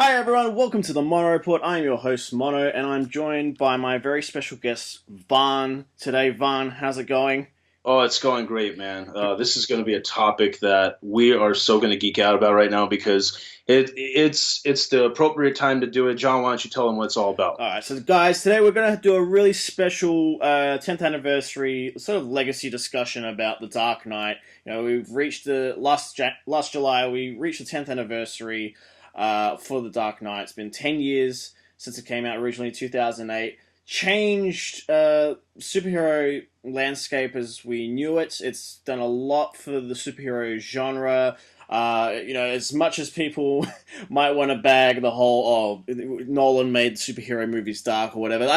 Hi everyone, welcome to the Mono Report. I'm your host Mono, and I'm joined by my very special guest Vahn. Today, Vahn, how's it going? Oh, it's going great, man. This is going to be a topic that we are so going to geek out about right now because it's the appropriate time to do it. John, why don't you tell them what it's all about? Alright, so guys, today we're going to do a really special 10th anniversary sort of legacy discussion about The Dark Knight. We've reached the last July, we reached the 10th anniversary for The Dark Knight. It's been 10 years since it came out originally in 2008. Changed superhero landscape as we knew it. It's done a lot for the superhero genre. As much as people might want to bag the whole, oh, Nolan made superhero movies dark or whatever,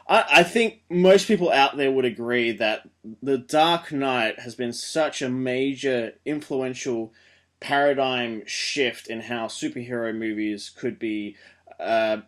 I think most people out there would agree that The Dark Knight has been such a major influential paradigm shift in how superhero movies could be could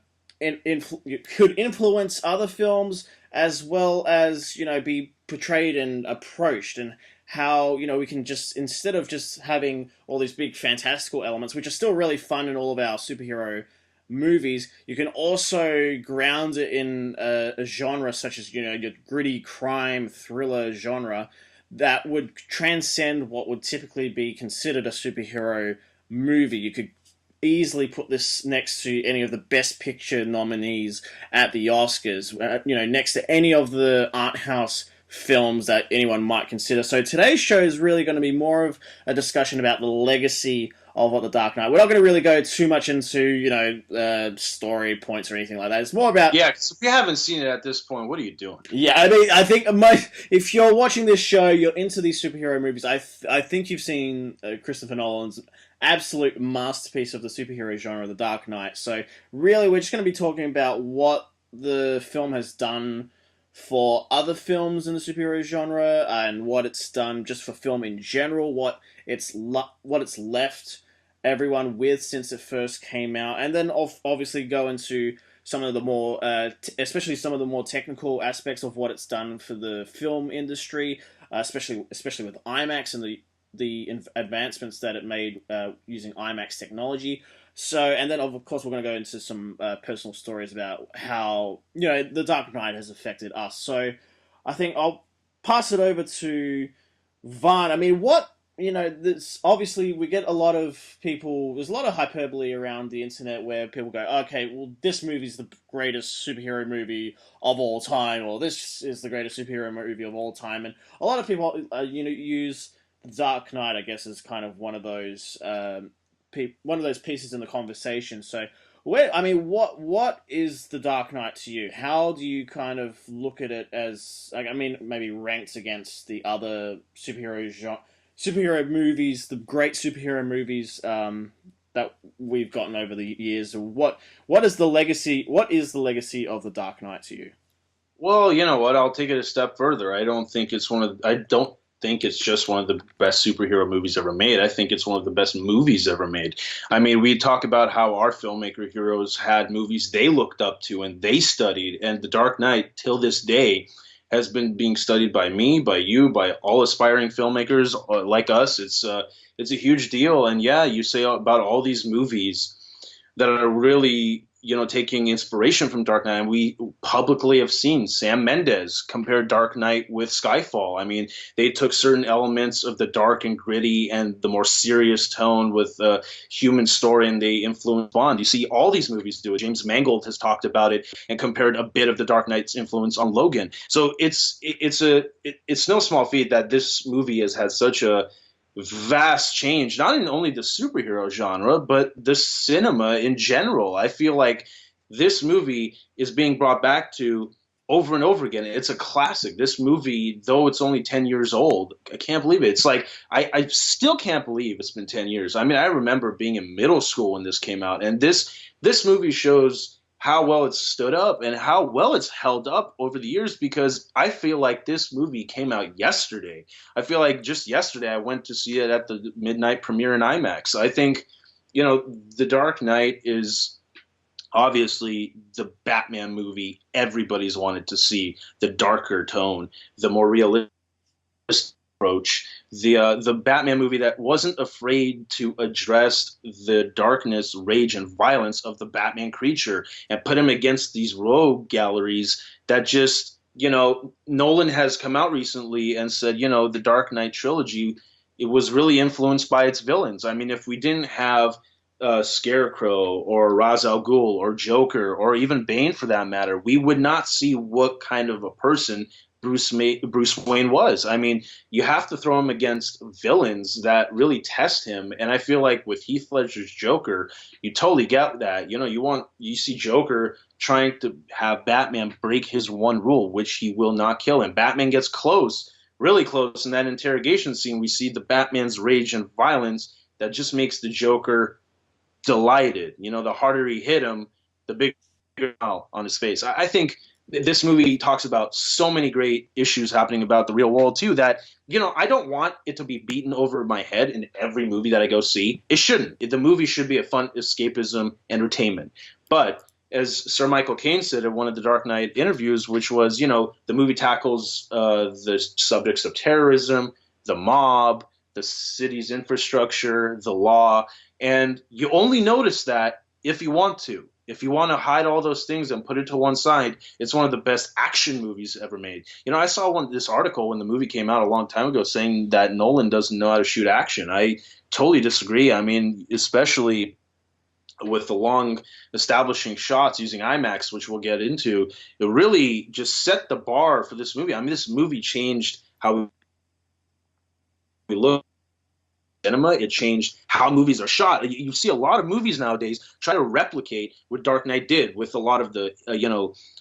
influence other films as well as be portrayed and approached, and how we can just, instead of just having all these big fantastical elements which are still really fun in all of our superhero movies, you can also ground it in a genre such as your gritty crime thriller genre that would transcend what would typically be considered a superhero movie. You could easily put this next to any of the Best Picture nominees at the Oscars. Next to any of the art house films that anyone might consider. So today's show is really going to be more of a discussion about the legacy of what The Dark Knight. We're not going to really go too much into story points or anything like that. It's more about, Yeah, 'cause if you haven't seen it at this point, what are you doing? yeah, I mean, I think if you're watching this show, you're into these superhero movies. I think you've seen Christopher Nolan's absolute masterpiece of the superhero genre, The Dark Knight. So really, we're just going to be talking about what the film has done for other films in the superhero genre, and what it's done just for film in general. What it's left everyone with since it first came out, and then obviously go into some of the more, especially some of the more technical aspects of what it's done for the film industry, especially with IMAX and the advancements that it made using IMAX technology. So, and then of course we're going to go into some personal stories about how the Dark Knight has affected us. So, I think I'll pass it over to Vaughn. I mean, this obviously we get a lot of people. There's a lot of hyperbole around the internet where people go, "Okay, well, this movie's the greatest superhero movie of all time," or "This is the greatest superhero movie of all time," and a lot of people, use the Dark Knight, I guess, as kind of one of those pieces in the conversation. So, what is the Dark Knight to you? How do you kind of look at it as, like, I mean, maybe ranked against the other superhero movies, the great superhero movies that we've gotten over the years? What is the legacy? What is the legacy of the Dark Knight to you? Well, you know what? I'll take it a step further. I don't think it's just one of the best superhero movies ever made. I think it's one of the best movies ever made. I mean, we talk about how our filmmaker heroes had movies they looked up to and they studied, and The Dark Knight, till this day, has been being studied by me, by you, by all aspiring filmmakers like us. It's a huge deal, and yeah, you say about all these movies that are really, taking inspiration from Dark Knight. And we publicly have seen Sam Mendes compare Dark Knight with Skyfall. I mean, they took certain elements of the dark and gritty and the more serious tone with the human story, and they influenced Bond. You see all these movies do it. James Mangold has talked about it and compared a bit of the Dark Knight's influence on Logan. So it's no small feat that this movie has had such a vast change, not in only the superhero genre, but the cinema in general. I feel like this movie is being brought back to over and over again. It's a classic. This movie, though it's only 10 years old, I can't believe it. It's like, I still can't believe it's been 10 years. I mean, I remember being in middle school when this came out, and this movie shows how well it's stood up and how well it's held up over the years, because I feel like this movie came out yesterday. I feel like just yesterday I went to see it at the midnight premiere in IMAX. I think, The Dark Knight is obviously the Batman movie everybody's wanted to see. The darker tone, the more realistic approach, the Batman movie that wasn't afraid to address the darkness, rage, and violence of the Batman creature and put him against these rogue galleries that just, Nolan has come out recently and said, the Dark Knight trilogy, it was really influenced by its villains. I mean, if we didn't have Scarecrow or Ra's al Ghul or Joker or even Bane for that matter, we would not see what kind of a person Bruce Wayne was. I mean, you have to throw him against villains that really test him, and I feel like with Heath Ledger's Joker, you totally get that. You see Joker trying to have Batman break his one rule, which he will not kill him. Batman gets close, really close in that interrogation scene. We see the Batman's rage and violence that just makes the Joker delighted. The harder he hit him, the bigger smile on his face. I think this movie talks about so many great issues happening about the real world too that I don't want it to be beaten over my head in every movie that I go see. It shouldn't. The movie should be a fun escapism entertainment. But as Sir Michael Caine said in one of the Dark Knight interviews, which was, the movie tackles the subjects of terrorism, the mob, the city's infrastructure, the law, and you only notice that if you want to. If you want to hide all those things and put it to one side, it's one of the best action movies ever made. I saw this article when the movie came out a long time ago saying that Nolan doesn't know how to shoot action. I totally disagree. I mean, especially with the long establishing shots using IMAX, which we'll get into, it really just set the bar for this movie. I mean, this movie changed how we look cinema. It changed how movies are shot. You see a lot of movies nowadays try to replicate what Dark Knight did with a lot of the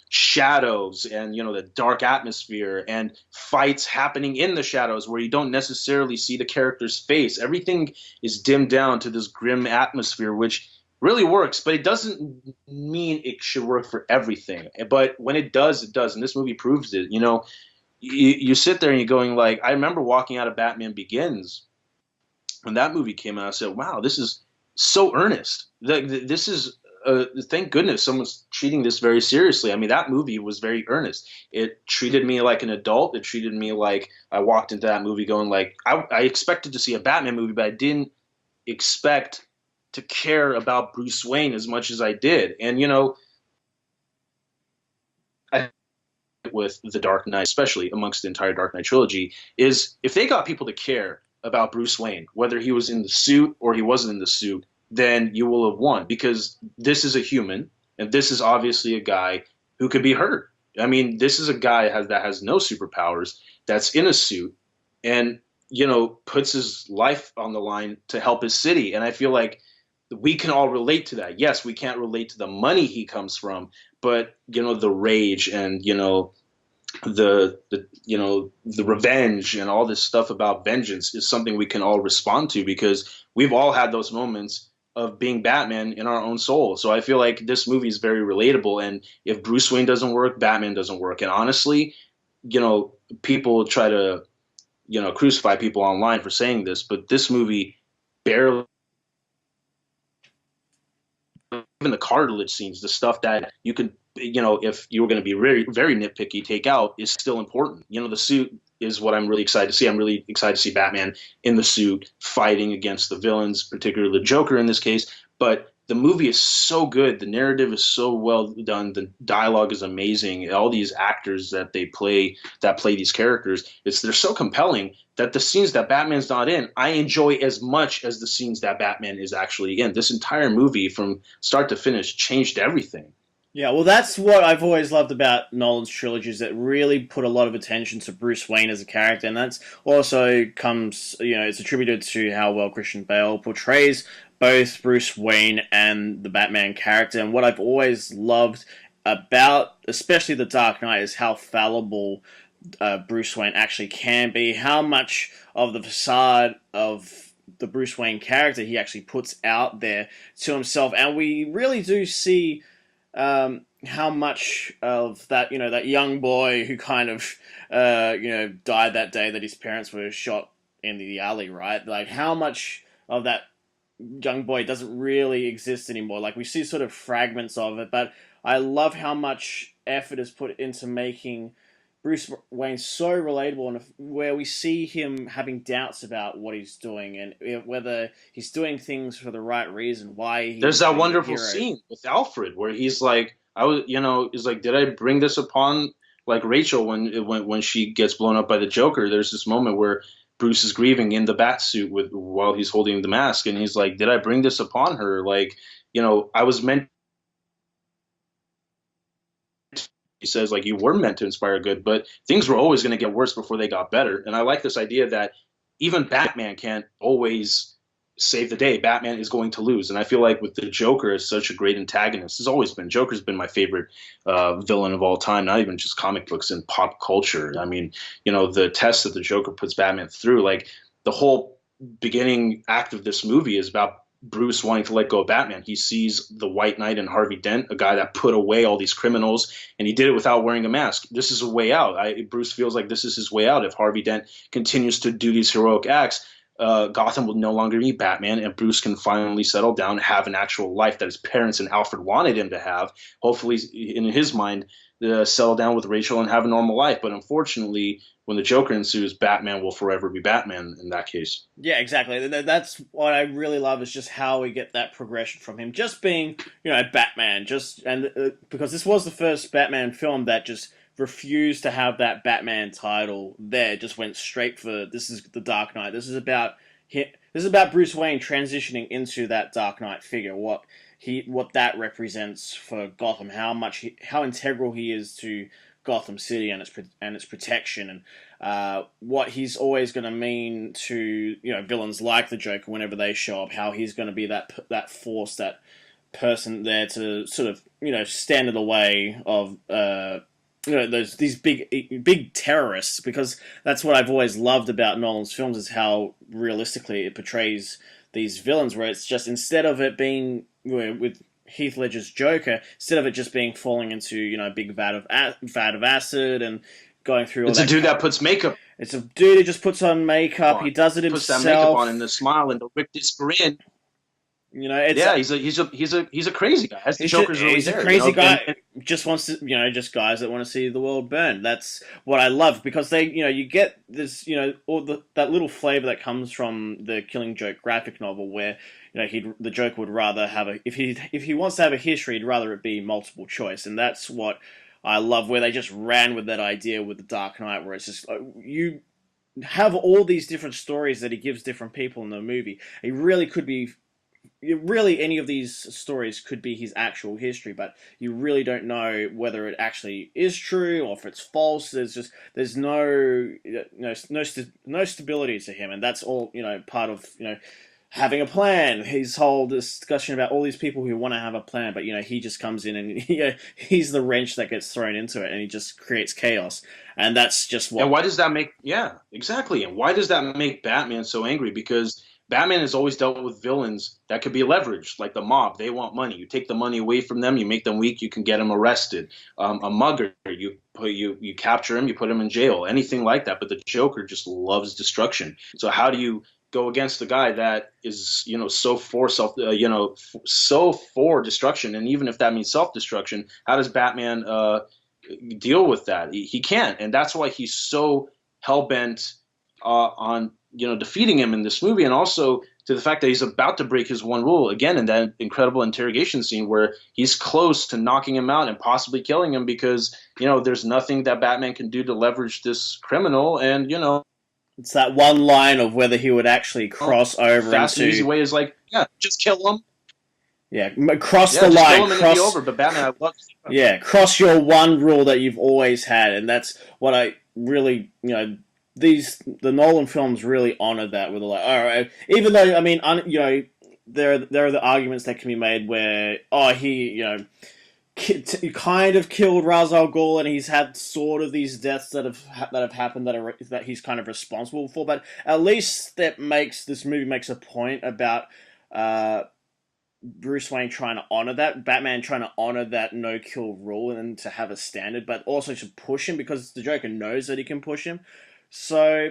shadows and the dark atmosphere and fights happening in the shadows where you don't necessarily see the character's face. Everything is dimmed down to this grim atmosphere, which really works, but it doesn't mean it should work for everything. But when it does, it does, and this movie proves it. You sit there and you're going like, I remember walking out of Batman Begins when that movie came out. I said, wow, this is so earnest. This is thank goodness someone's treating this very seriously. I mean, that movie was very earnest. It treated me like an adult. It treated me like I walked into that movie going like, I expected to see a Batman movie, but I didn't expect to care about Bruce Wayne as much as I did. And I with the Dark Knight, especially amongst the entire Dark Knight trilogy, is if they got people to care about Bruce Wayne, whether he was in the suit or he wasn't in the suit, then you will have won, because this is a human and this is obviously a guy who could be hurt. I mean, this is a guy that has no superpowers, that's in a suit and, puts his life on the line to help his city. And I feel like we can all relate to that. Yes, we can't relate to the money he comes from, but, the rage and, the revenge and all this stuff about vengeance is something we can all respond to, because we've all had those moments of being Batman in our own soul. So I feel like this movie is very relatable, and if Bruce Wayne doesn't work, Batman doesn't work. And honestly, people try to crucify people online for saying this, but this movie barely, even the cartilage scenes, the stuff that you could, if you were going to be very, very nitpicky, take out, is still important. The suit is what I'm really excited to see. I'm really excited to see Batman in the suit fighting against the villains, particularly the Joker in this case. But the movie is so good. The narrative is so well done. The dialogue is amazing. All these actors that play these characters, they're so compelling that the scenes that Batman's not in, I enjoy as much as the scenes that Batman is actually in. This entire movie from start to finish changed everything. Yeah, well, that's what I've always loved about Nolan's trilogies, that really put a lot of attention to Bruce Wayne as a character, and that's also comes, it's attributed to how well Christian Bale portrays both Bruce Wayne and the Batman character. And what I've always loved about, especially The Dark Knight, is how fallible Bruce Wayne actually can be, how much of the facade of the Bruce Wayne character he actually puts out there to himself, and we really do see how much of that, that young boy who kind of, died that day that his parents were shot in the alley, right? Like, how much of that young boy doesn't really exist anymore. Like, we see sort of fragments of it, but I love how much effort is put into making Bruce Wayne's so relatable, and where we see him having doubts about what he's doing and whether he's doing things for the right reason, why There's he's that being a wonderful hero. scene with Alfred where he's like, I was, he's like, did I bring this upon like Rachel when she gets blown up by the Joker? There's this moment where Bruce is grieving in the bat suit with while he's holding the mask, and he's like, did I bring this upon her? Like, I was meant. He says like you were meant to inspire good, but things were always going to get worse before they got better. And I like this idea that even Batman can't always save the day. Batman is going to lose, and I feel like with the Joker as such a great antagonist, has always been. Joker's been my favorite villain of all time, not even just comic books and pop culture. I mean, the test that the Joker puts Batman through, like the whole beginning act of this movie is about Bruce wanting to let go of Batman. He sees the White Knight and Harvey Dent, a guy that put away all these criminals, and he did it without wearing a mask. This is a way out. Bruce feels like this is his way out. If Harvey Dent continues to do these heroic acts, Gotham will no longer be Batman, and Bruce can finally settle down, have an actual life that his parents and Alfred wanted him to have. Hopefully, in his mind, settle down with Rachel and have a normal life. But unfortunately, when the Joker ensues, Batman will forever be Batman in that case. Yeah, exactly. That's what I really love, is just how we get that progression from him just being, Batman, because this was the first Batman film that just refused to have that Batman title there. Just went straight for, this is the Dark Knight. This is about Bruce Wayne transitioning into that Dark Knight figure. What that represents for Gotham, how integral he is to Gotham City and its protection, and what he's always going to mean to villains like the Joker whenever they show up. How he's going to be that force, that person there to sort of stand in the way of these big terrorists, because that's what I've always loved about Nolan's films, is how realistically it portrays these villains, where it's just, instead of it being with Heath Ledger's Joker, instead of it just being falling into a big vat of acid and going through all it's a dude that puts makeup. It's a dude who just puts on makeup. He does it himself. Puts that makeup on and the smile and the wickedest grin. He's a crazy guy. That's the Joker's really he's there. A crazy guy. Just wants to, just guys that want to see the world burn. That's what I love, because they, you get this, all that little flavor that comes from the Killing Joke graphic novel, where the Joker would rather have if he wants to have a history, he'd rather it be multiple choice, and that's what I love, where they just ran with that idea with the Dark Knight, where it's just you have all these different stories that he gives different people in the movie. He really could be. Really, any of these stories could be his actual history, but you really don't know whether it actually is true or if it's false. There's no stability to him, and that's all part of having a plan. His whole discussion about all these people who want to have a plan, but he just comes in and he's the wrench that gets thrown into it, and he just creates chaos. And that's just what. And why does that make? Yeah, exactly. And why does that make Batman so angry? Because Batman has always dealt with villains that could be leveraged, like the mob. They want money. You take the money away from them, you make them weak, you can get them arrested. A mugger, you capture him, you put him in jail, anything like that. But the Joker just loves destruction. So how do you go against the guy that is so for destruction? And even if that means self-destruction, how does Batman deal with that? He can't, and that's why he's so hell-bent on defeating him in this movie, and also to the fact that he's about to break his one rule again in that incredible interrogation scene where he's close to knocking him out and possibly killing him, because there's nothing that Batman can do to leverage this criminal. And it's that one line of whether he would actually cross over fast into and easy way is like, yeah, just kill him. Yeah, cross the line. Kill him and it'll be over. But Batman, I love. Yeah, cross your one rule that you've always had, and that's what I really the Nolan films really honored that, with like, all right, even though there are the arguments that can be made where he kind of killed Ra's al Ghul, and he's had sort of these deaths that have happened that he's kind of responsible for, but at least this movie makes a point about Bruce Wayne trying to honor that, Batman trying to honor that no kill rule and to have a standard, but also to push him, because the Joker knows that he can push him. So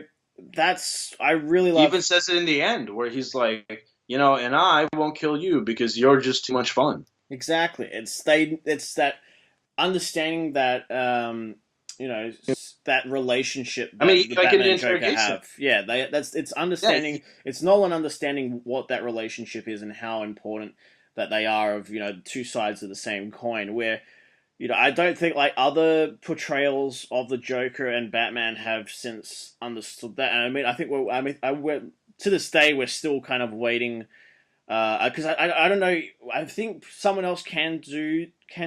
I really love. He even says it in the end where he's like, and I won't kill you because you're just too much fun. Exactly. It's that understanding that that relationship I that mean, the like in Batman the and Joker interrogation. have. Yeah, it's Yeah, understanding. It's Nolan understanding what that relationship is and how important that they are of two sides of the same coin. Where I don't think like other portrayals of the Joker and Batman have since understood that. And I mean, I think we're to this day we're still kind of waiting because I don't know. I think someone else can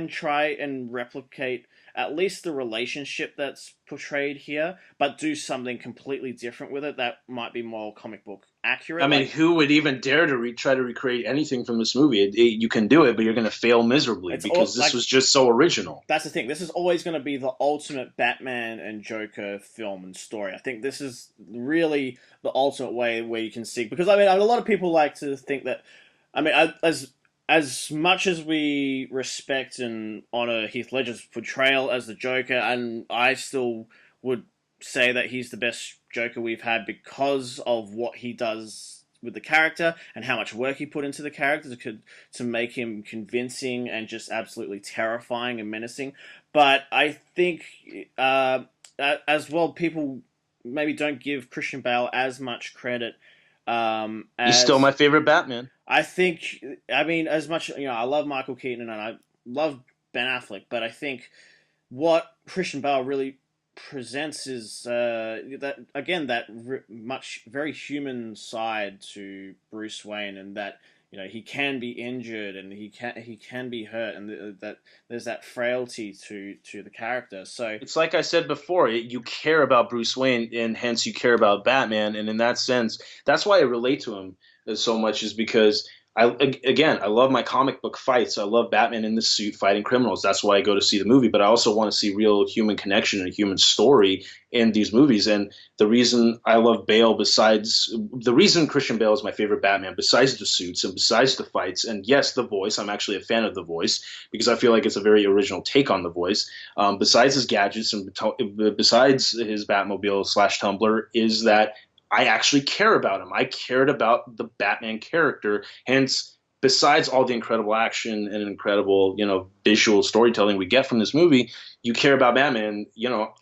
try and replicate at least the relationship that's portrayed here, but do something completely different with it that might be more comic book I accurate. mean, Like who would even dare to try to recreate anything from this movie? You can do it, but you're going to fail miserably it's all because this like was just so original. that's the thing. This is always going to be the ultimate Batman and Joker film and story. I think this is really the ultimate way where you can see because I mean a lot of people like to think that I mean as much as we respect and honor Heath Ledger's portrayal as the Joker, and I still would say that he's the best Joker we've had because of what he does with the character and how much work he put into the character to make him convincing and just absolutely terrifying and menacing. But I think as well, people maybe don't give Christian Bale as much credit He's still as my favorite Batman. I think. I mean, as much I love Michael Keaton and I love Ben Affleck, but I think what Christian Bale really presents is that again that much very human side to Bruce Wayne, and that he can be injured and he can be hurt, and that there's that frailty to the character. So It's like I said before, you care about Bruce Wayne, and hence you care about Batman. And in that sense, that's why I relate to him so much, is because again, I love my comic book fights. I love Batman in the suit fighting criminals. That's why I go to see the movie. But I also want to see real human connection and a human story in these movies. And the reason I love Bale, besides the reason Christian Bale is my favorite Batman, besides the suits and besides the fights, and yes, the voice. I'm actually a fan of the voice because I feel like it's a very original take on the voice. Besides his gadgets and besides his Batmobile slash Tumbler, is that I actually care about him. I cared about the Batman character. Hence, besides all the incredible action and incredible, visual storytelling we get from this movie, you care about Batman.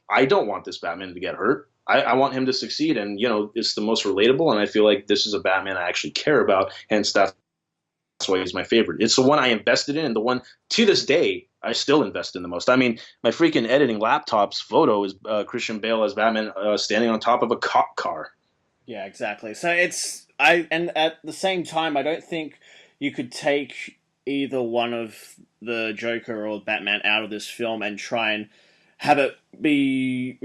I don't want this Batman to get hurt. I want him to succeed, and it's the most relatable. And I feel like this is a Batman I actually care about. Hence, that's why he's my favorite. It's the one I invested in, and the one to this day I still invest in the most. I mean, my freaking editing laptop's photo is Christian Bale as Batman standing on top of a cop car. yeah, exactly. So and at the same time, I don't think you could take either one of the Joker or Batman out of this film and try and have it be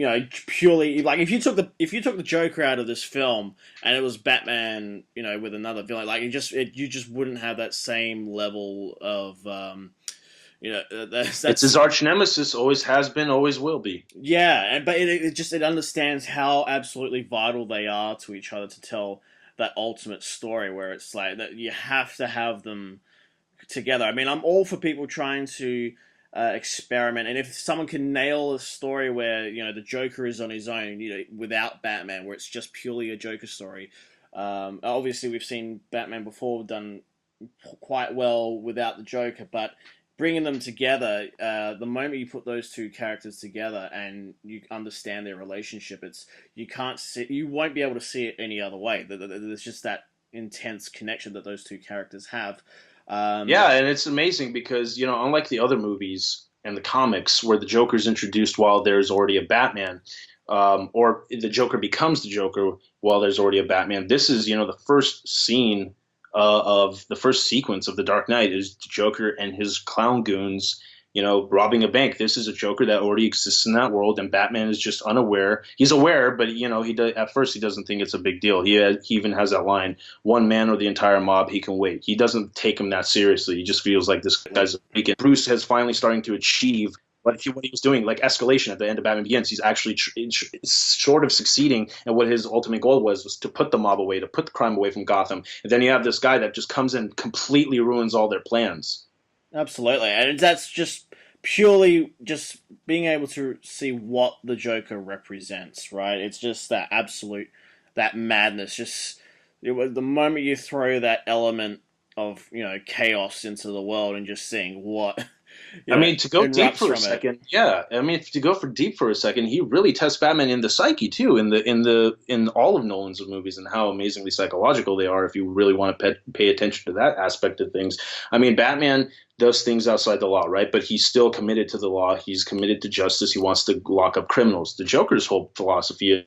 purely like if you took the Joker out of this film and it was Batman with another villain, like you just wouldn't have that same level of It's that's his arch nemesis, always has been, always will be. yeah, but it understands how absolutely vital they are to each other to tell that ultimate story where it's like that you have to have them together. I mean, I'm all for people trying to experiment, and if someone can nail a story where the Joker is on his own, without Batman, where it's just purely a Joker story. Obviously, we've seen Batman before done quite well without the Joker, but bringing them together, the moment you put those two characters together and you understand their relationship, you won't be able to see it any other way. There's just that intense connection that those two characters have. Yeah, and it's amazing because, unlike the other movies and the comics where the Joker's introduced while there's already a Batman, or the Joker becomes the Joker while there's already a Batman, this is, the first scene of the first sequence of The Dark Knight is the Joker and his clown goons, robbing a bank. This is a Joker that already exists in that world, and Batman is just unaware. He's aware, but he does, at first he doesn't think it's a big deal. He even has that line: "One man or the entire mob, he can wait." He doesn't take him that seriously. He just feels like this guy's a weekend. Bruce has finally starting to achieve what he was doing, like escalation at the end of Batman Begins. He's actually short of succeeding, and what his ultimate goal was to put the mob away, to put the crime away from Gotham. And then you have this guy that just comes in, completely ruins all their plans. Absolutely, and that's just purely just being able to see what the Joker represents, right? It's just that absolute, that madness. Just the moment you throw that element of chaos into the world and just seeing what I mean, to go deep erupts for a from it. second, yeah. I mean, to go for deep for a second, he really tests Batman in the psyche too, in all of Nolan's movies, and how amazingly psychological they are. If you really want to pay attention to that aspect of things, I mean, Batman does things outside the law, right? But he's still committed to the law. He's committed to justice. He wants to lock up criminals. The Joker's whole philosophy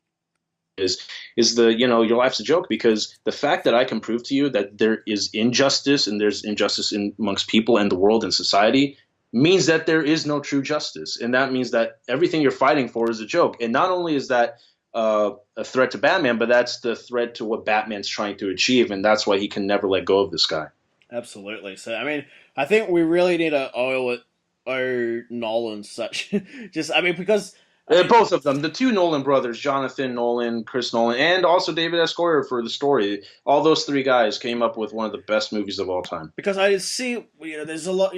is the your life's a joke, because the fact that I can prove to you that there is injustice, and there's injustice amongst people and the world and society, means that there is no true justice, and that means that everything you're fighting for is a joke. And not only is that a threat to Batman, but that's the threat to what Batman's trying to achieve, and that's why he can never let go of this guy. Absolutely. So I mean, I think we really need to owe Nolan such. Just I mean, because I mean, Both of them, the two Nolan brothers, Jonathan Nolan, Chris Nolan, and also David S. Goyer for the story. All those three guys came up with one of the best movies of all time. because I see, there's a lot,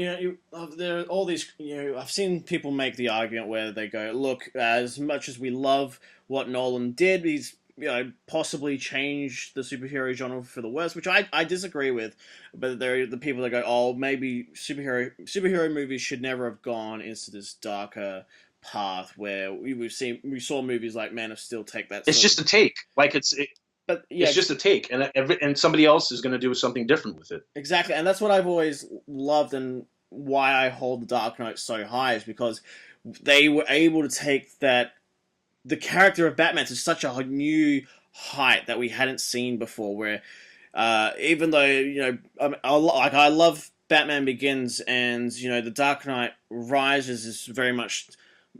there are all these, I've seen people make the argument where they go, look, as much as we love what Nolan did, he's, possibly changed the superhero genre for the worse, which I disagree with. But there are the people that go, oh, maybe superhero movies should never have gone into this darker path where we saw movies like Man of Steel take that. It's just a take, but yeah, it's just a take, and somebody else is going to do something different with it. exactly, and that's what I've always loved, and why I hold the Dark Knight so high is because they were able to take the character of Batman to such a new height that we hadn't seen before. Where even though I love Batman Begins, and the Dark Knight Rises is very much.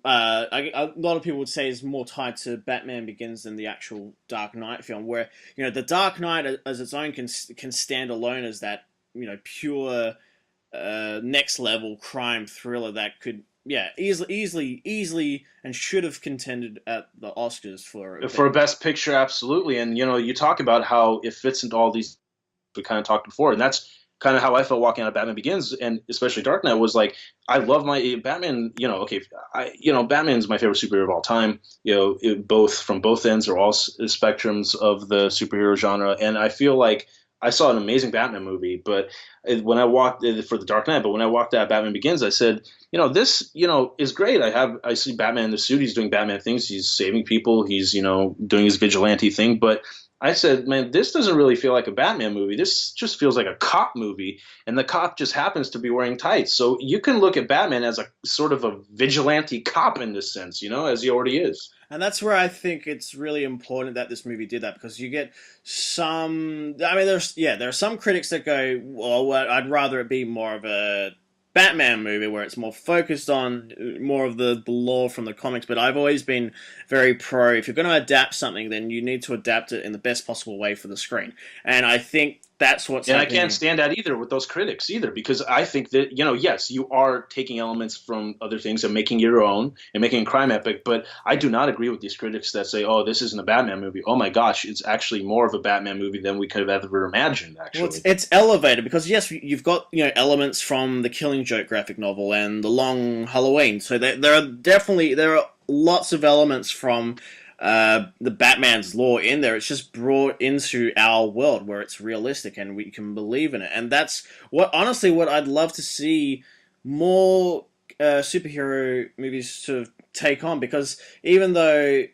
A lot of people would say is more tied to Batman Begins than the actual Dark Knight film, where the Dark Knight as its own can stand alone as that pure next level crime thriller that could easily and should have contended at the Oscars For Best Picture, absolutely. And you talk about how it fits into all these. We kind of talked before, and that's kind of how I felt walking out of Batman Begins, and especially Dark Knight, was like, I love my Batman. Batman's my favorite superhero of all time. Both from both ends or all spectrums of the superhero genre, and I feel like I saw an amazing Batman movie, but when I walked for the Dark Knight, but when I walked out of Batman Begins, I said, this, is great. I see Batman in the suit. He's doing Batman things. He's saving people. He's, doing his vigilante thing. But I said, man, this doesn't really feel like a Batman movie. This just feels like a cop movie, and the cop just happens to be wearing tights. So you can look at Batman as a sort of a vigilante cop in this sense, as he already is. And that's where I think it's really important that this movie did that, because you get some. I mean, there are some critics that go, well, I'd rather it be more of a Batman movie where it's more focused on more of the lore from the comics. But I've always been very pro, if you're going to adapt something, then you need to adapt it in the best possible way for the screen. And I think that's what's and happening. I can't stand that either with those critics either, because I think that, yes, you are taking elements from other things and making your own and making a crime epic, but I do not agree with these critics that say, oh, this isn't a Batman movie. Oh my gosh, it's actually more of a Batman movie than we could have ever imagined, actually. Well, it's elevated, because yes, you've got elements from the Killing Joke graphic novel and The Long Halloween, so there are lots of elements from the Batman's lore in there. It's just brought into our world where it's realistic and we can believe in it. And that's what I'd love to see more superhero movies sort of take on, because even though,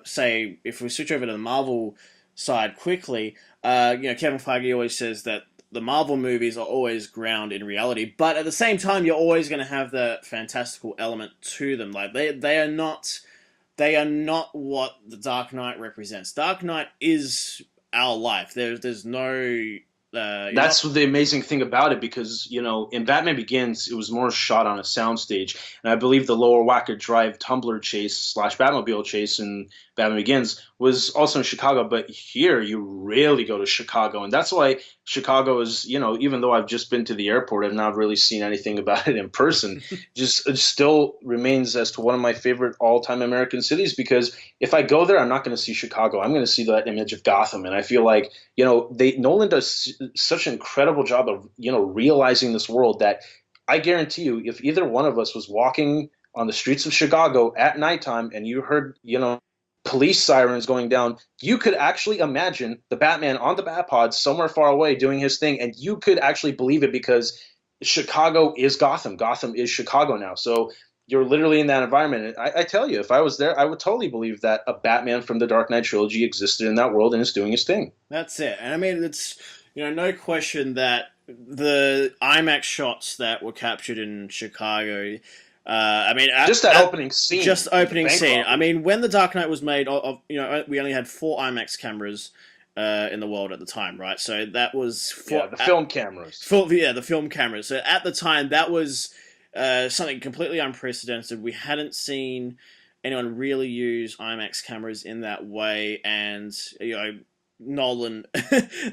say, if we switch over to the Marvel side quickly, Kevin Feige always says that the Marvel movies are always grounded in reality, but at the same time, you're always going to have the fantastical element to them. Like they are not what the Dark Knight represents. Dark Knight is our life. There's no. That's the amazing thing about it, because in Batman Begins it was more shot on a soundstage, and I believe the Lower Wacker Drive tumbler chase / Batmobile chase in Batman Begins was also in Chicago, but here you rarely go to Chicago, and that's why Chicago is, even though I've just been to the airport, I've not really seen anything about it in person. It still remains as to one of my favorite all-time American cities, because if I go there, I'm not going to see Chicago. I'm going to see that image of Gotham, and I feel like Nolan does such an incredible job of realizing this world that I guarantee you, if either one of us was walking on the streets of Chicago at nighttime and you heard police sirens going down, you could actually imagine the Batman on the Batpod somewhere far away doing his thing, and you could actually believe it, because Chicago is Gotham. Gotham is Chicago now. So you're literally in that environment. And I tell you, if I was there, I would totally believe that a Batman from the Dark Knight trilogy existed in that world and is doing his thing. That's it. And I mean, it's, no question that the IMAX shots that were captured in Chicago. I mean, Just that opening scene, just with the opening bank scene. I robbery. mean, when the Dark Knight was made, we only had 4 IMAX cameras in the world at the time, right? So that was Yeah, the film cameras. the film cameras. So at the time, that was something completely unprecedented. We hadn't seen anyone really use IMAX cameras in that way, and Nolan,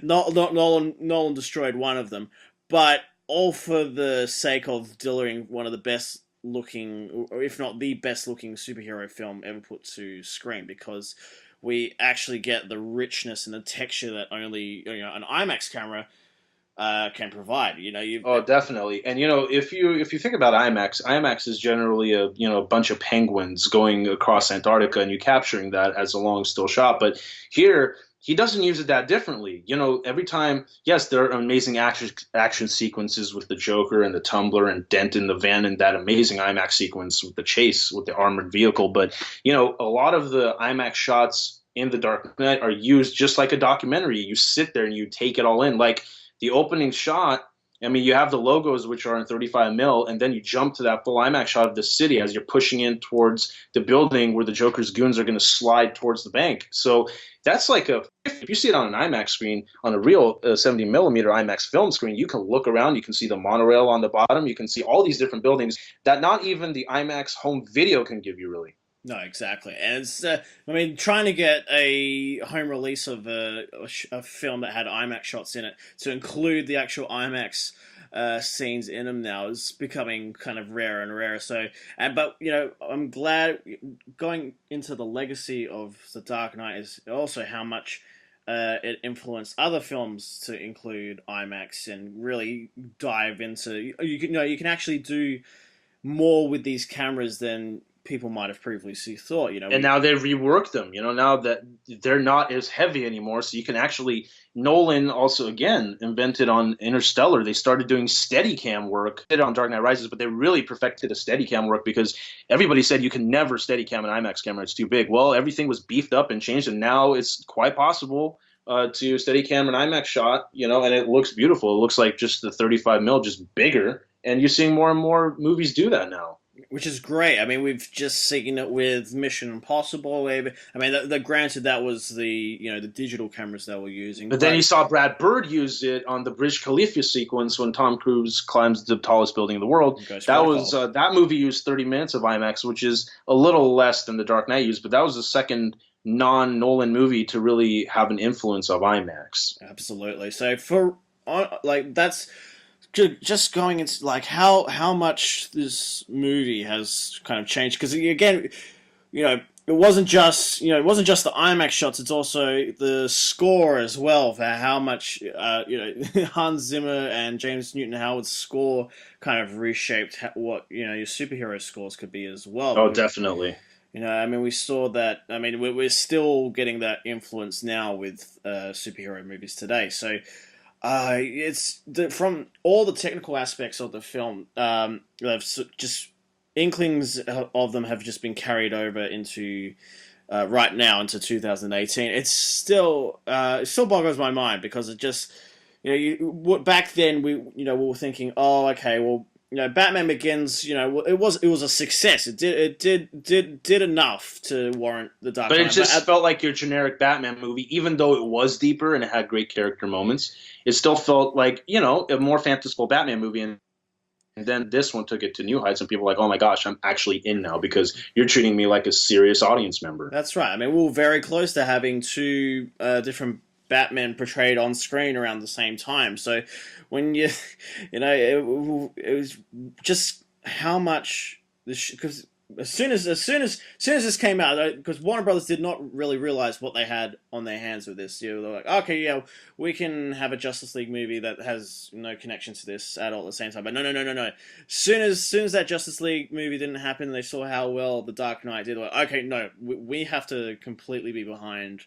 Nolan destroyed one of them, but all for the sake of delivering one of the best looking, or if not the best looking superhero film ever put to screen, because we actually get the richness and the texture that only an IMAX camera can provide. Oh, definitely. And if you think about IMAX, IMAX is generally a bunch of penguins going across Antarctica and you capturing that as a long still shot. But here he doesn't use it that differently. Every time, yes, there are amazing action sequences with the Joker and the Tumbler and Dent in the van and that amazing IMAX sequence with the chase with the armored vehicle. But a lot of the IMAX shots in The Dark Knight are used just like a documentary. You sit there and you take it all in. Like the opening shot, I mean, you have the logos, which are in 35 mil, and then you jump to that full IMAX shot of the city as you're pushing in towards the building where the Joker's goons are going to slide towards the bank. So that's like if you see it on an IMAX screen, on a real 70 millimeter IMAX film screen, you can look around, you can see the monorail on the bottom, you can see all these different buildings that not even the IMAX home video can give you, really. No, exactly, and it's. I mean, trying to get a home release of a film that had IMAX shots in it to include the actual IMAX scenes in them now is becoming kind of rarer and rarer. So, but I'm glad going into the legacy of The Dark Knight is also how much it influenced other films to include IMAX and really dive into. You can actually do more with these cameras than people might have previously thought. And now they've reworked them, now that they're not as heavy anymore. So you can actually, Nolan also, again, invented on Interstellar. They started doing Steadicam work on Dark Knight Rises, but they really perfected a Steadicam work because everybody said you can never Steadicam an IMAX camera. It's too big. Well, everything was beefed up and changed, and now it's quite possible to Steadicam an IMAX shot, and it looks beautiful. It looks like just the 35 mil, just bigger. And you're seeing more and more movies do that now. Which is great. I mean, we've just seen it with Mission Impossible. I mean, granted that was the the digital cameras they were using. But then you saw Brad Bird use it on the Burj Khalifa sequence when Tom Cruise climbs the tallest building in the world. That movie used 30 minutes of IMAX, which is a little less than The Dark Knight used, but that was the second non-Nolan movie to really have an influence of IMAX. Absolutely. So that's just going into how much this movie has kind of changed, because again, it wasn't just the IMAX shots, it's also the score as well, for how much Hans Zimmer and James Newton Howard's score kind of reshaped what your superhero scores could be as well. Oh, definitely. I mean, we saw that. I mean, we're still getting that influence now with superhero movies today. So from all the technical aspects of the film, just inklings of them have just been carried over into right now into 2018. It still boggles my mind, because it just back then we were thinking, oh, okay, well, Batman Begins, it was a success. It did enough to warrant the Dark Knight. But it just felt like your generic Batman movie, even though it was deeper and it had great character moments. It still felt like a more fanciful Batman movie, and then this one took it to new heights, and people were like, oh my gosh, I'm actually in now because you're treating me like a serious audience member. That's right. I mean, we were very close to having two different Batman portrayed on screen around the same time. So when it was just how much because as soon as this came out, because Warner Brothers did not really realize what they had on their hands with this. They're like, okay, yeah, we can have a Justice League movie that has no connection to this at all at the same time. But no. Soon as that Justice League movie didn't happen, they saw how well The Dark Knight did. Like, okay, no, we have to completely be behind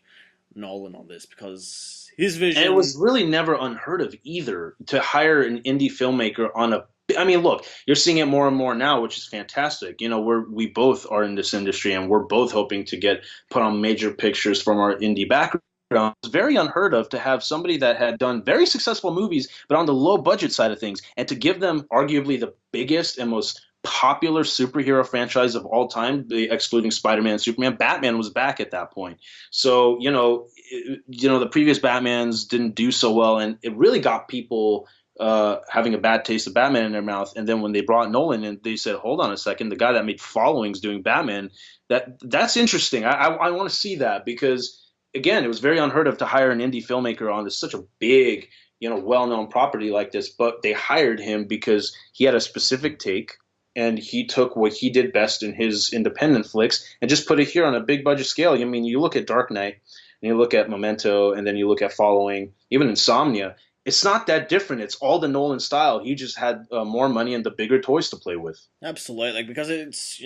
Nolan on this because his And it was vision. really never unheard of either to hire an indie filmmaker on a. I mean, look, you're seeing it more and more now, which is fantastic. We both are in this industry, and we're both hoping to get put on major pictures from our indie background. It's very unheard of to have somebody that had done very successful movies, but on the low budget side of things, and to give them arguably the biggest and most popular superhero franchise of all time, excluding Spider-Man and Superman. Batman was back at that point. So, the previous Batmans didn't do so well, and it really got people having a bad taste of Batman in their mouth. And then when they brought Nolan in, they said, "Hold on a second, the guy that made Followings doing Batman, that's interesting. I want to see that because." Again, it was very unheard of to hire an indie filmmaker on such a big, well-known property like this, but they hired him because he had a specific take and he took what he did best in his independent flicks and just put it here on a big budget scale. I mean, you look at Dark Knight and you look at Memento and then you look at Following, even Insomnia. It's not that different. It's all the Nolan style. He just had more money and the bigger toys to play with. Absolutely, because it's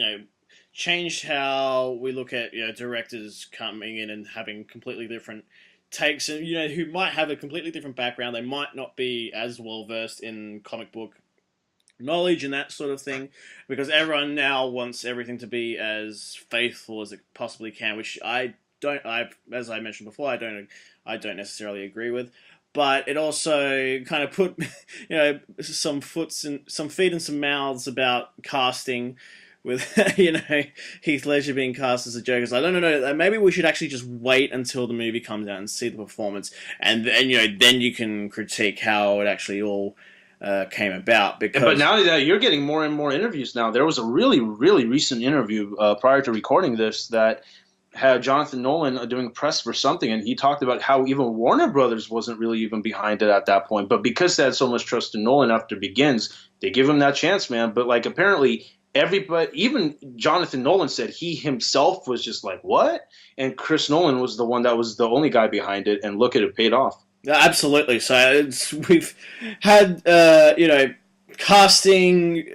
changed how we look at directors coming in and having completely different takes, and who might have a completely different background. They might not be as well versed in comic book knowledge and that sort of thing, because everyone now wants everything to be as faithful as it possibly can, which I don't. As I mentioned before, I don't necessarily agree with. But it also kind of put some feet in some mouths about casting with Heath Ledger being cast as a Joker. So I don't know. Maybe we should actually just wait until the movie comes out and see the performance, and then you can critique how it actually all came about. But now that you're getting more and more interviews now, there was a really, really recent interview prior to recording this that had Jonathan Nolan doing press for something, and he talked about how even Warner Brothers wasn't really even behind it at that point. But because they had so much trust in Nolan after Begins, they give him that chance, man. But apparently everybody, even Jonathan Nolan said he himself was just like, what? And Chris Nolan was the one that was the only guy behind it, and look at it paid off. Absolutely. So we've had casting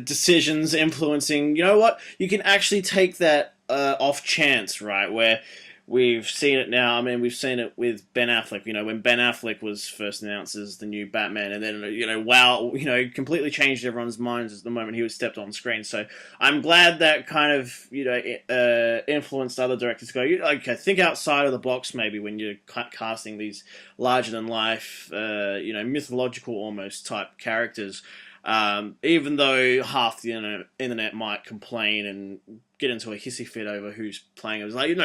decisions influencing. You know what? You can actually take that off chance, right? Where we've seen it now. I mean, we've seen it with Ben Affleck. When Ben Affleck was first announced as the new Batman, and then completely changed everyone's minds the moment he was stepped on screen. So I'm glad that kind of influenced other directors to go, okay, think outside of the box maybe when you're casting these larger than life, mythological almost type characters. Even though half the internet might complain and get into a hissy fit over who's playing it, was like,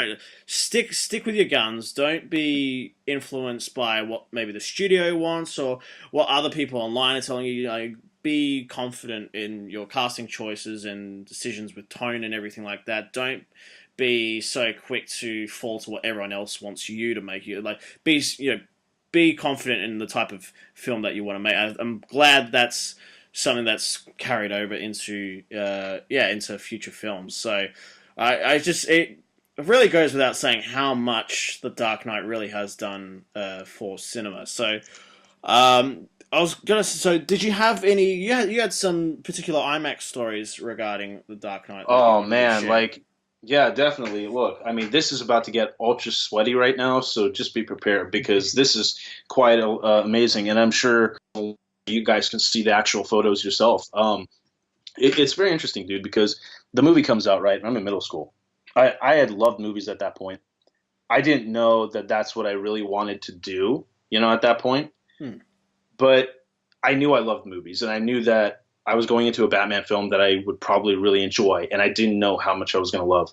stick with your guns. Don't be influenced by what maybe the studio wants or what other people online are telling you. Be confident in your casting choices and decisions with tone and everything like that. Don't be so quick to fall to what everyone else wants you to make. Be confident in the type of film that you want to make. I'm glad that's something that's carried over into future films. So it really goes without saying how much The Dark Knight really has done for cinema. So did you have any? You had some particular IMAX stories regarding The Dark Knight. Oh man, yeah, definitely. Look, I mean, this is about to get ultra sweaty right now, so just be prepared because this is quite amazing, and I'm sure you guys can see the actual photos yourself. It's very interesting, dude, because the movie comes out, right? I'm in middle school. I had loved movies at that point. I didn't know that that's what I really wanted to do, at that point. But I knew I loved movies, and I knew that I was going into a Batman film that I would probably really enjoy, and I didn't know how much I was going to love.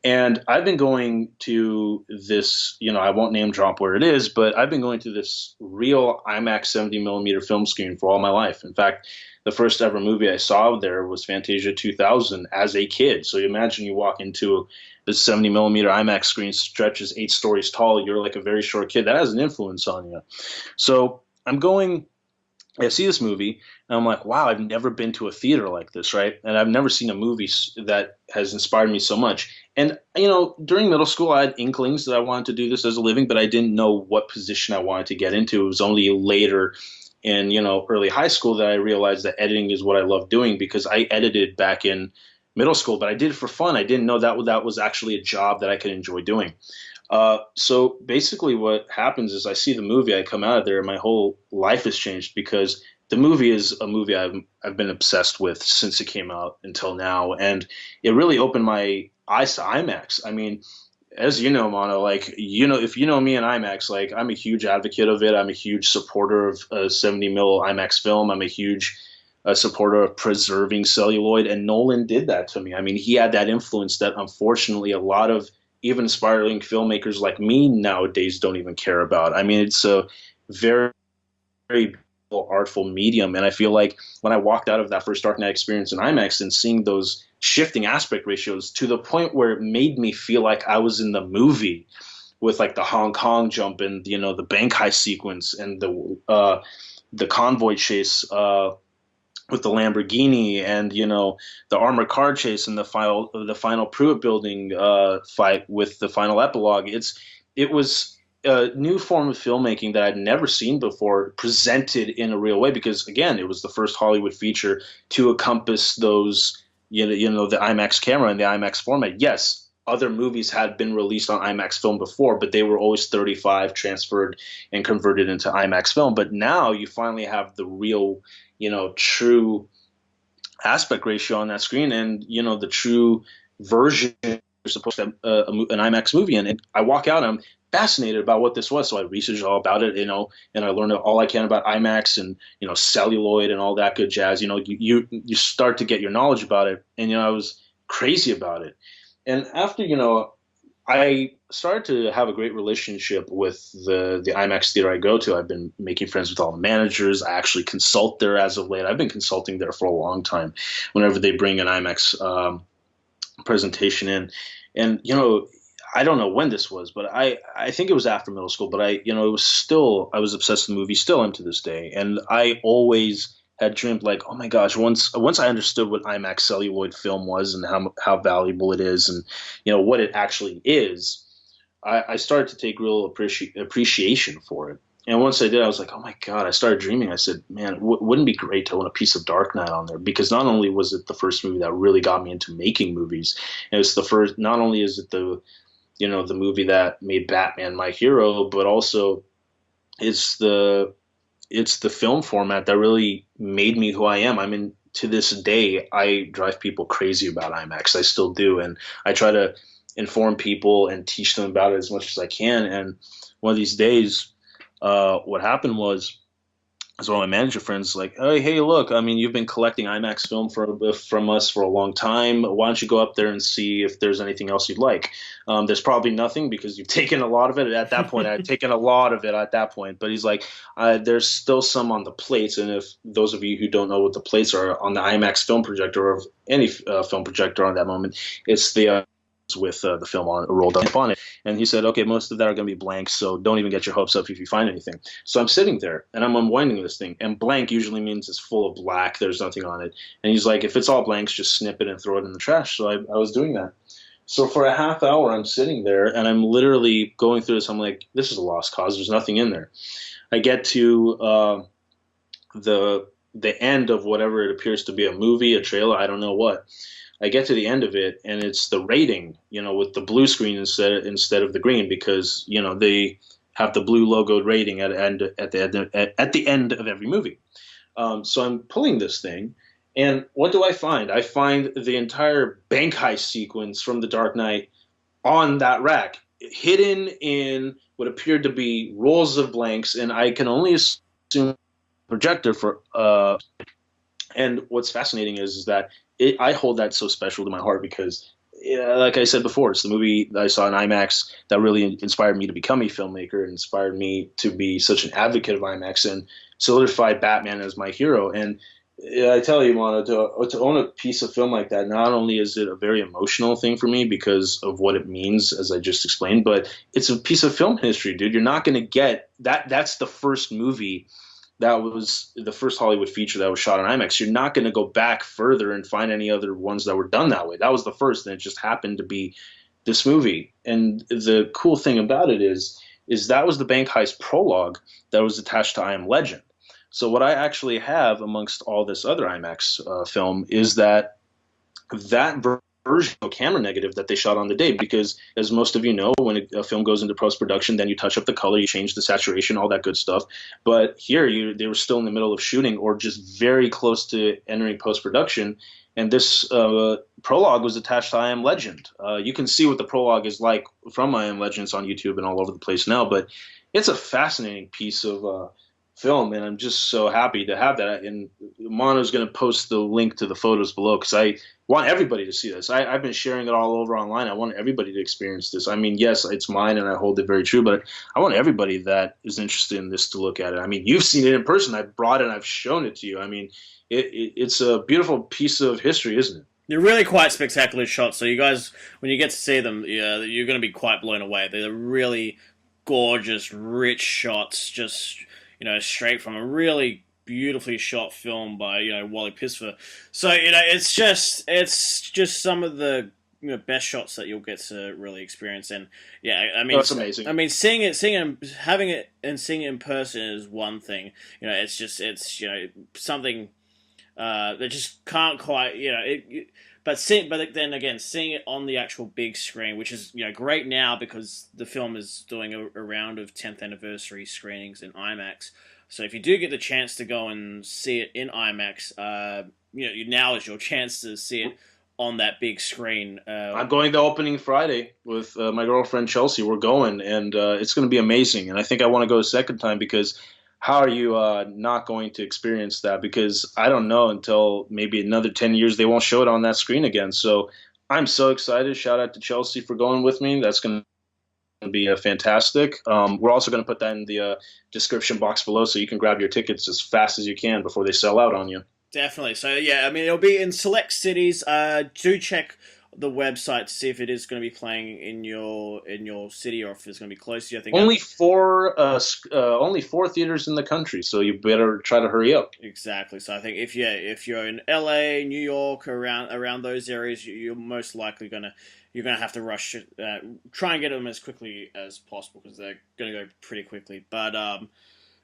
And I've been going to this, I won't name drop where it is, but I've been going to this real IMAX 70mm film screen for all my life. In fact, the first ever movie I saw there was Fantasia 2000 as a kid. So you imagine you walk into this 70mm IMAX screen, stretches 8 stories tall. You're like a very short kid. That has an influence on you. So I see this movie, and I'm like, wow, I've never been to a theater like this, right? And I've never seen a movie that has inspired me so much. And, during middle school, I had inklings that I wanted to do this as a living, but I didn't know what position I wanted to get into. It was only later in, early high school that I realized that editing is what I love doing, because I edited back in middle school, but I did it for fun. I didn't know that was actually a job that I could enjoy doing. So basically, what happens is I see the movie, I come out of there, and my whole life has changed because the movie is a movie I've been obsessed with since it came out until now, and it really opened my eyes to IMAX. I mean, as you know, Mono, like if you know me in IMAX, like I'm a huge advocate of it. I'm a huge supporter of 70 mil IMAX film. I'm a huge supporter of preserving celluloid, and Nolan did that to me. I mean, he had that influence that unfortunately a lot of even aspiring filmmakers like me nowadays don't even care about. I mean, it's a very, very artful medium, and I feel like when I walked out of that first Dark Knight experience in IMAX and seeing those shifting aspect ratios to the point where it made me feel like I was in the movie with like the Hong Kong jump and the bank heist sequence and the convoy chase with the Lamborghini and the armored car chase and the final Pruitt building fight with the final epilogue. It was a new form of filmmaking that I'd never seen before presented in a real way because again it was the first Hollywood feature to encompass those the IMAX camera and the IMAX format. Yes, other movies had been released on IMAX film before, but they were always 35 transferred and converted into IMAX film. But now you finally have the real true aspect ratio on that screen and the true version you're supposed to have an IMAX movie in. And I walk out, I'm fascinated about what this was, so I researched all about it, and I learned all I can about IMAX and celluloid and all that good jazz. You start to get your knowledge about it, and I was crazy about it. And after I started to have a great relationship with the IMAX theater I go to. I've been making friends with all the managers. I actually consult there as of late. I've been consulting there for a long time. Whenever they bring an IMAX presentation in, and I don't know when this was, but I think it was after middle school. But it was still I was obsessed with the movie, still am to this day, and I always had dreamed like, oh my gosh, once I understood what IMAX celluloid film was and how valuable it is and what it actually is, I started to take real appreciation for it. And once I did, I was like, oh my God, I started dreaming. I said, man, wouldn't it be great to own a piece of Dark Knight on there? Because not only was it the first movie that really got me into making movies, and it's the first, not only is it the movie that made Batman my hero, but also it's the film format that really made me who I am. I mean, to this day, I drive people crazy about IMAX. I still do. And I try to inform people and teach them about it as much as I can. And one of these days, what happened was one of my manager friends like, hey, look, I mean, you've been collecting IMAX film from us for a long time. Why don't you go up there and see if there's anything else you'd like? There's probably nothing because you've taken a lot of it. At that point, I had taken a lot of it at that point. But he's like, there's still some on the plates. And if those of you who don't know what the plates are on the IMAX film projector or any film projector on that moment, it's the with the film on rolled up on it. And he said, okay, most of that are going to be blank, so don't even get your hopes up if you find anything. So I'm sitting there and I'm unwinding this thing, and blank usually means it's full of black, there's nothing on it. And he's like, if it's all blanks, just snip it and throw it in the trash. So I was doing that. So for a half hour I'm sitting there and I'm literally going through this. I'm like, this is a lost cause, there's nothing in there. I get to the end of whatever it appears to be, a movie, a trailer, I don't know what. I get to the end of it, and it's the rating, with the blue screen instead of the green, because they have the blue logoed rating at the end of every movie. So I'm pulling this thing, and what do I find? I find the entire bank heist sequence from The Dark Knight on that rack, hidden in what appeared to be rolls of blanks, and I can only assume projector for. And what's fascinating is that I hold that so special to my heart because, like I said before, it's the movie that I saw in IMAX that really inspired me to become a filmmaker and inspired me to be such an advocate of IMAX and solidified Batman as my hero. And I tell you, Mono, to own a piece of film like that, not only is it a very emotional thing for me because of what it means, as I just explained, but it's a piece of film history, dude. You're not going to get that. That's the first movie. That was the first Hollywood feature that was shot on IMAX. You're not going to go back further and find any other ones that were done that way. That was the first, and it just happened to be this movie. And the cool thing about it is that was the bank heist prologue that was attached to I Am Legend. So what I actually have amongst all this other IMAX film is that version of camera negative that they shot on the day, because as most of you know, when a film goes into post-production, then you touch up the color, you change the saturation, all that good stuff. But here they were still in the middle of shooting or just very close to entering post-production, and this prologue was attached to I Am Legend. You can see what the prologue is like from I Am Legend. It's on YouTube and all over the place now, but it's a fascinating piece of film, and I'm just so happy to have that. And Mono's going to post the link to the photos below, because I want everybody to see this. I've been sharing it all over online. I want everybody to experience this. I mean, yes, it's mine and I hold it very true, but I want everybody that is interested in this to look at it. I mean, you've seen it in person. I've brought it and I've shown it to you. I mean, it's a beautiful piece of history, isn't it? They're really quite spectacular shots. So you guys, when you get to see them, yeah, you're going to be quite blown away. They're really gorgeous, rich shots, just straight from a really beautifully shot film by Wally Pisfer. So it's just some of the best shots that you'll get to really experience. And yeah, I mean, That's amazing. I mean, having it and seeing it in person is one thing. It's something that just can't quite but then again, seeing it on the actual big screen, which is great now because the film is doing a round of 10th anniversary screenings in IMAX. So if you do get the chance to go and see it in IMAX, now is your chance to see it on that big screen. I'm going the opening Friday with my girlfriend Chelsea. We're going, and it's going to be amazing. And I think I want to go a second time, because how are you not going to experience that? Because I don't know, until maybe another 10 years they won't show it on that screen again. So I'm so excited. Shout out to Chelsea for going with me. That's going to be fantastic. We're also going to put that in the description box below, so you can grab your tickets as fast as you can before they sell out on you. Definitely. So yeah, I mean, it'll be in select cities. Do check the website to see if it is going to be playing in your city, or if it's going to be close to you. I think only four theaters in the country, so you better try to hurry up. Exactly. So I think if you're in LA, New York, around those areas, you're most likely you're gonna have to rush, try and get them as quickly as possible, because they're gonna go pretty quickly. But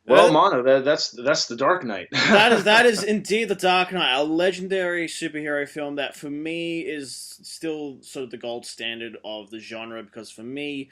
well, Mono, that's the Dark Knight. that is indeed the Dark Knight, a legendary superhero film that for me is still sort of the gold standard of the genre, because for me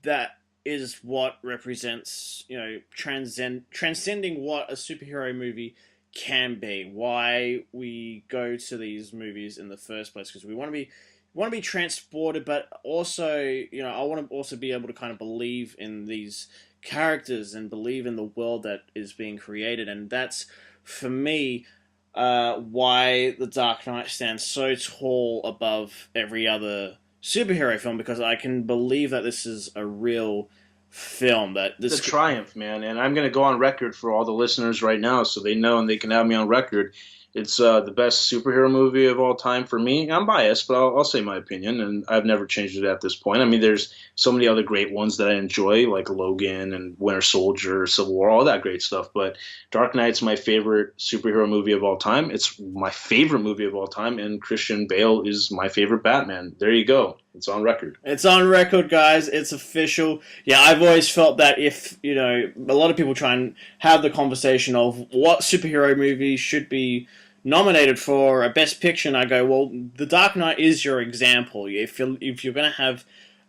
that is what represents transcending what a superhero movie can be. Why we go to these movies in the first place, because we want to be transported, but also I want to also be able to kind of believe in these characters and believe in the world that is being created. And that's, for me, why The Dark Knight stands so tall above every other superhero film, because I can believe that this is a real film. That this The triumph, man. And I'm going to go on record for all the listeners right now, so they know and they can have me on record. It's the best superhero movie of all time for me. I'm biased, but I'll say my opinion, and I've never changed it at this point. I mean, there's so many other great ones that I enjoy, like Logan and Winter Soldier, Civil War, all that great stuff. But Dark Knight's my favorite superhero movie of all time. It's my favorite movie of all time, and Christian Bale is my favorite Batman. There you go. It's on record. It's on record, guys. It's official. Yeah, I've always felt that if, a lot of people try and have the conversation of what superhero movie should be nominated for a Best Picture, and I go, well, The Dark Knight is your example. If you're going to have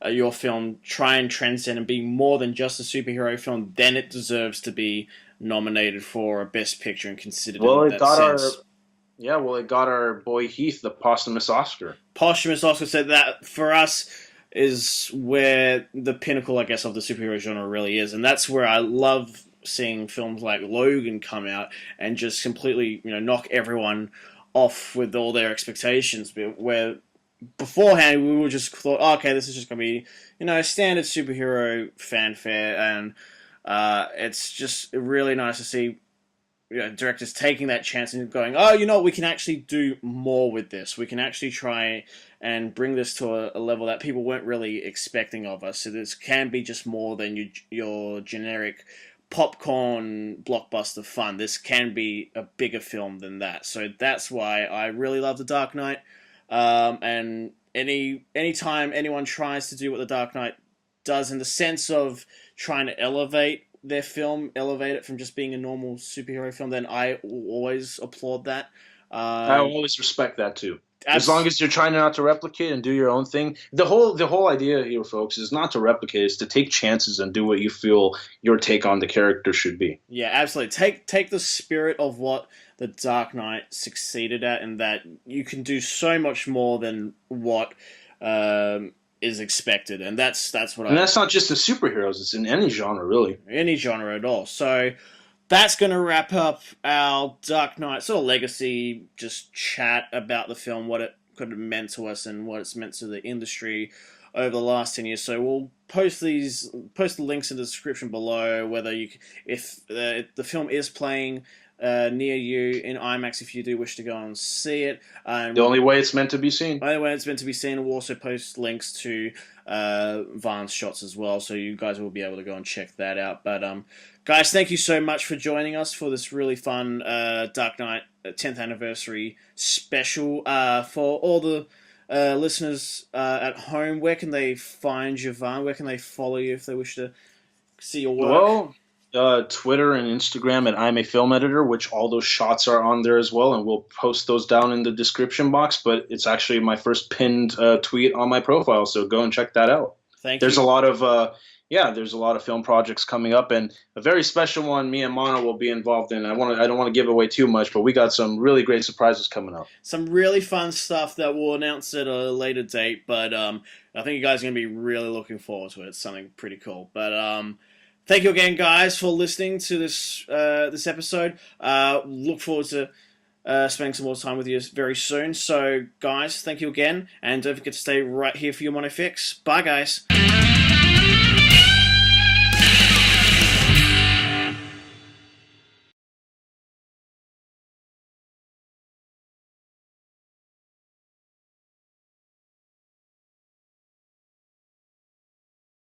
your film try and transcend and be more than just a superhero film, then it deserves to be nominated for a Best Picture and considered in that sense. It got our boy Heath the posthumous Oscar. Posthumous Oscar said that for us is where the pinnacle, I guess, of the superhero genre really is, and that's where I love seeing films like Logan come out and just completely, knock everyone off with all their expectations. Where beforehand we were just thought, oh, okay, this is just gonna be, standard superhero fanfare, and it's just really nice to see directors taking that chance and going, oh, we can actually do more with this. We can actually try and bring this to a level that people weren't really expecting of us. So this can be just more than your generic popcorn blockbuster fun. This can be a bigger film than that. So that's why I really love The Dark Knight. And anytime anyone tries to do what The Dark Knight does in the sense of trying to elevate their film, elevate it from just being a normal superhero film, then I will always applaud that. I always respect that too. As long as you're trying not to replicate and do your own thing. The whole idea here, folks, is not to replicate, it's to take chances and do what you feel your take on the character should be. Yeah, absolutely. Take the spirit of what the Dark Knight succeeded at, and that you can do so much more than what is expected, and that's what And that's not just in superheroes; it's in any genre, really. any genre at all. So that's going to wrap up our Dark Knight sort of legacy, just chat about the film, what it could have meant to us, and what it's meant to the industry over the last 10 years. So we'll post the links in the description below, whether if the film is playing near you in IMAX, if you do wish to go and see it. The only way it's meant to be seen. The only way it's meant to be seen. We'll also post links to Vahn's shots as well, so you guys will be able to go and check that out. But guys, thank you so much for joining us for this really fun Dark Knight 10th anniversary special. For all the listeners at home, where can they find you, Vahn? Where can they follow you if they wish to see your work? Well, Twitter and Instagram at ImAFilmEditor, which all those shots are on there as well, and we'll post those down in the description box. But it's actually my first pinned tweet on my profile, so go and check that out. There's a lot of there's a lot of film projects coming up, and a very special one me and Mana will be involved in. I don't want to give away too much, but we got some really great surprises coming up. Some really fun stuff that we'll announce at a later date, but I think you guys are going to be really looking forward to it. It's something pretty cool. But thank you again, guys, for listening to this episode. Look forward to spending some more time with you very soon. So, guys, thank you again, and don't forget to stay right here for your Monofix. Bye, guys.